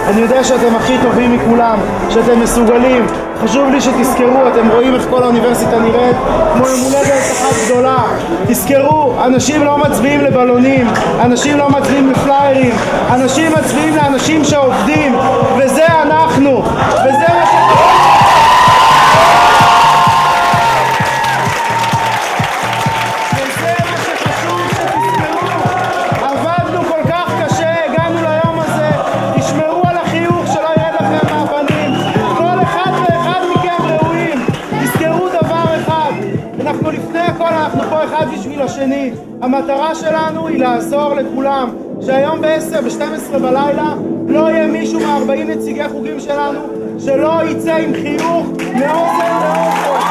אני יודע שאתם הכי טובים מכולם, שאתם מסוגלים. חשוב לי שתזכרו, אתם רואים איך כל האוניברסיטה נראית כמו יום הולדת אחת גדולה. תזכרו, אנשים לא מצביעים לבלונים, אנשים לא מצביעים לפליירים, אנשים מצביעים לאנשים שעובדים, וזה אנחנו, וזה מה שחשוב שתזכרו. עבדנו כל כך קשה, הגענו ליום הזה, תשמרו על החיוך שלא ירד לכם מהפנים. כל אחד ואחד מכם ראויים. תזכרו דבר אחד, אנחנו לפני הכל, אנחנו פה אחד בשביל השני. המטרה שלנו היא לעזור לכולם, שהיום ב-10, ב-12 בלילה לא יהיה מישהו מה-40 נציגי חוגים שלנו שלא יצא עם חיוך מאוזן לאוזן.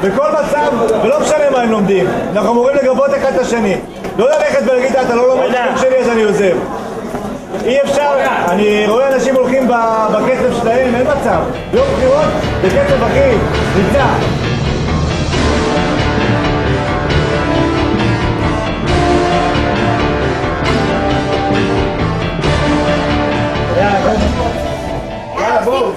בכל מצב, ולא משנה מה הם לומדים, אנחנו אמורים לגבות אחד את השני. לא ללכת ולהגיד, אתה לא לומד את שלי אז אני עוזב. אי אפשר, אני רואה אנשים הולכים בקצב שלהם, אין מצב. יום בחירות, בקצב אחי, נמצא. יאללה, בואו.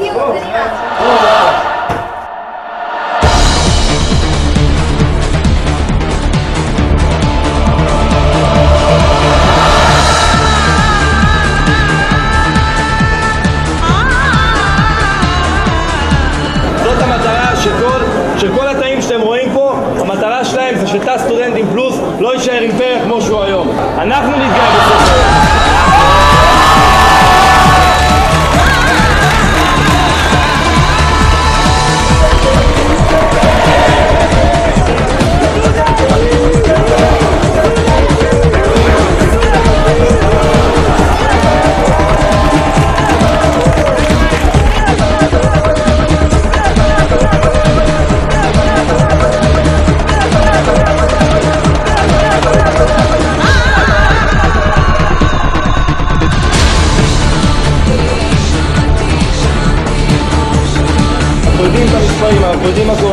שכל התאים שאתם רואים פה, המטרה שלהם זה שתא סטודנטים פלוס לא יישאר אימפריה כמו שהוא היום. אנחנו נתגאה בסוף היום.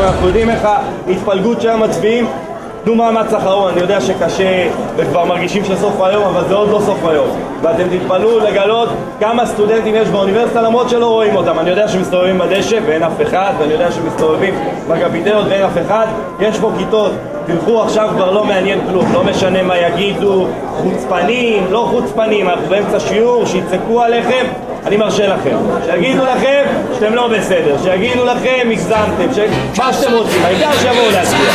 אנחנו יודעים איך ההתפלגות של המצביעים. תנו מאמץ אחרון, אני יודע שקשה וכבר מרגישים שסוף היום, אבל זה עוד לא סוף היום, ואתם תתפלאו לגלות כמה סטודנטים יש באוניברסיטה למרות שלא רואים אותם. אני יודע שמסתובבים בדשא ואין אף אחד, ואני יודע שמסתובבים בקפיטריות ואין אף אחד. יש פה כיתות, תלכו עכשיו, כבר לא מעניין כלום, לא משנה מה יגידו, חוצפנים, לא חוצפנים, אנחנו באמצע שיעור, שיצקו עליכם. אני מרשה לכם, שיגידו לכם שאתם לא בסדר, שיגידו לכם הגזמתם, מה שאתם רוצים, העיקר שיבואו להצביע.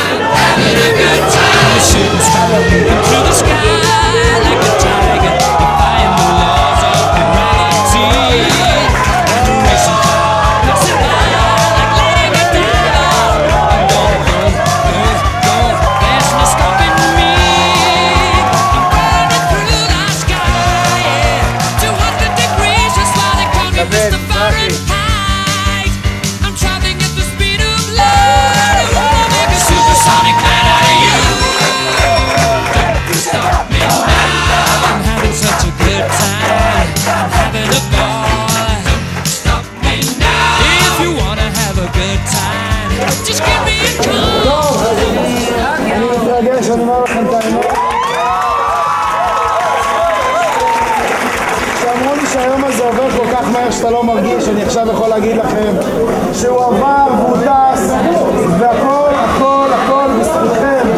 אני אומר לכם את האמת. שאמרו לי שהיום הזה עובר כל כך מהר שאתה שאתה לא מרגיש, אני עכשיו יכול להגיד לכם שהוא עבר והוא טס, והכל, הכל, הכל בזכותכם.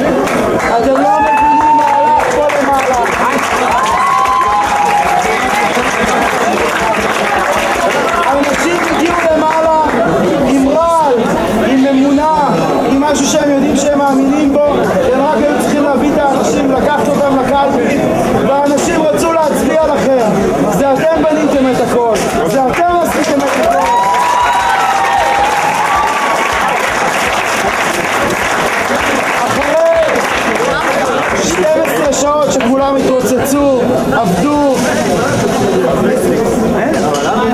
אתם לא מבינים מה הלך פה למעלה. האנשים הגיעו למעלה עם רעל, עם אמונה, עם משהו שהם יודעים שהם מאמינים בו. הם רק היו צריכים להביא את האנשים, לקחת אותם לקלפי, והאנשים רצו להצביע לכם. זה אתם בניתם את הכל, זה אתם עשיתם את הכל. אחרי 12 שעות שכולם התרוצצו, עבדו,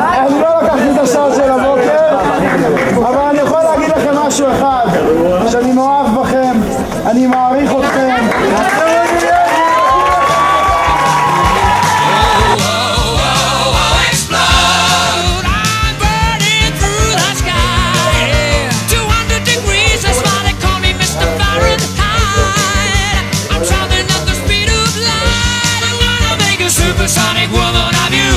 אני לא לקחתי את השעות של הבוקר, אבל אני יכול להגיד לכם משהו אחד, שאני מאוהב בכם, אני מעריך אתכם. Supersonic woman of you.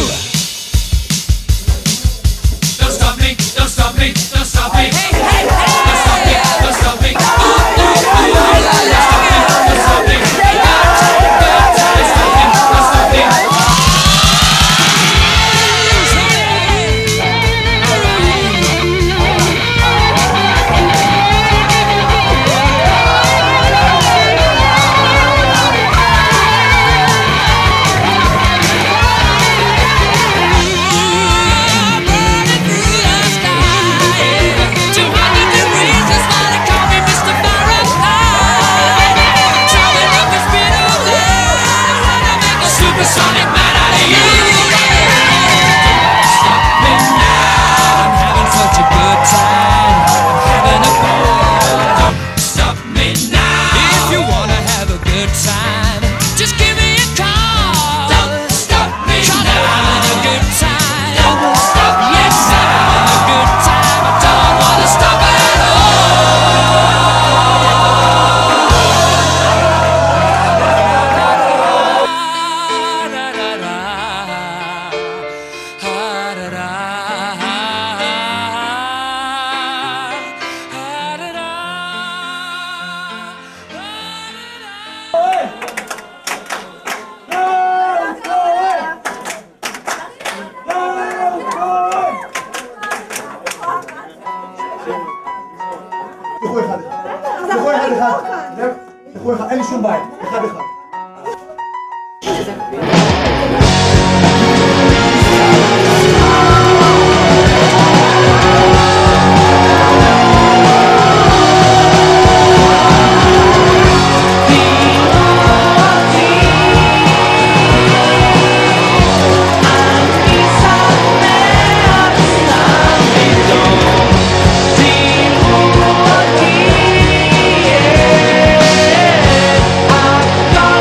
Don't stop me, don't stop me, don't stop me. Hey, hey, hey. Don't stop me, don't stop me. Ooh, ooh, ooh, don't stop me, don't stop me. Don't stop me, don't stop me. Supersonic man out of you. Stop me now. I'm having such a good time. Having a ball. Don't stop me now. If you wanna have a good time, just give me a call. Don't stop me now. I'm having a good time. Don't stop me. Yes, I'm having a good time. I don't wanna stop at all. אין לי שום בעיה, אחד אחד. God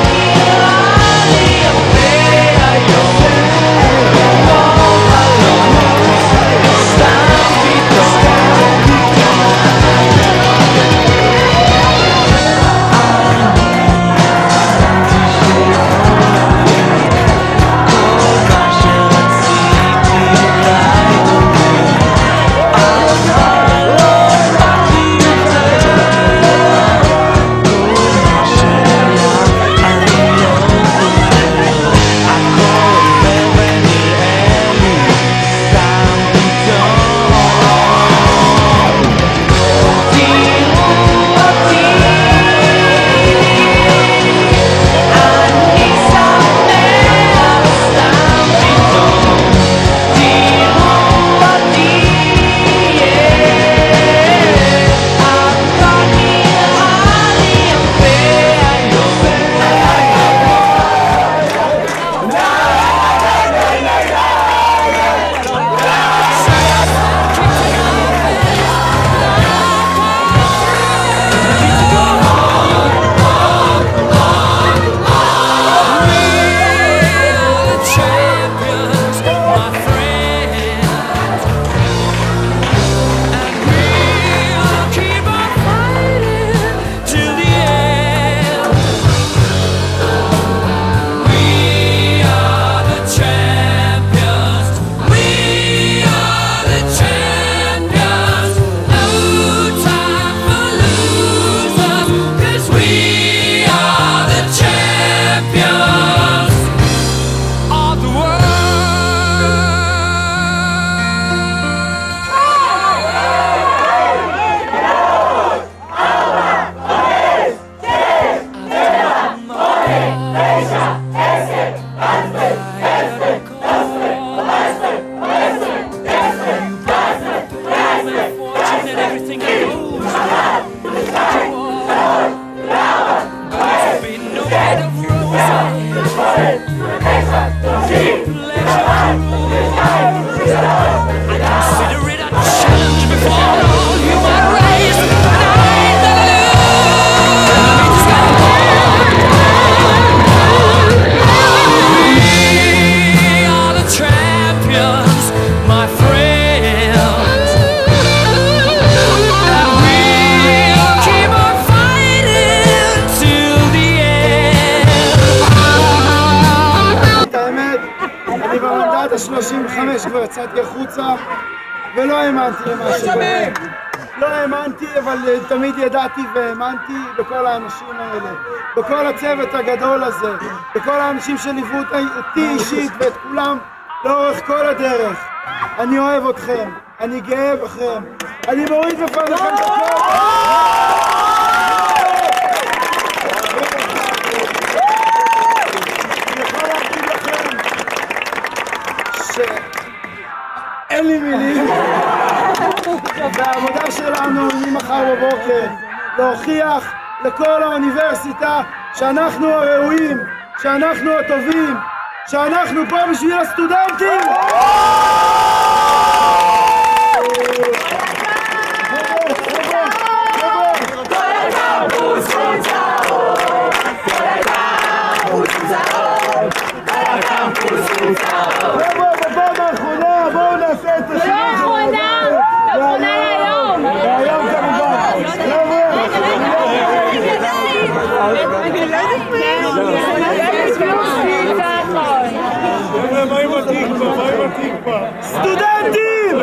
Consider it a challenge before all human race, and I ain't gonna lose. We are the champions, my friends, and we'll keep on fighting till the end. את האמת, אני במנדט ה-35 כבר יצאתי החוצה ולא האמנתי למה שקורה. לא האמנתי, אבל תמיד ידעתי והאמנתי בכל האנשים האלה, בכל הצוות הגדול הזה, בכל האנשים שליוו אותי אישית ואת כולם לאורך כל הדרך. אני אוהב אתכם, אני גאה בכם, אני מוריד בפניכם את הכל. אין לי מילים. והעבודה שלנו ממחר בבוקר להוכיח לכל האוניברסיטה שאנחנו הראויים, שאנחנו הטובים, שאנחנו פה בשביל הסטודנטים. בואו נעשה את השינוי. והיום כמובן. סטודנטים!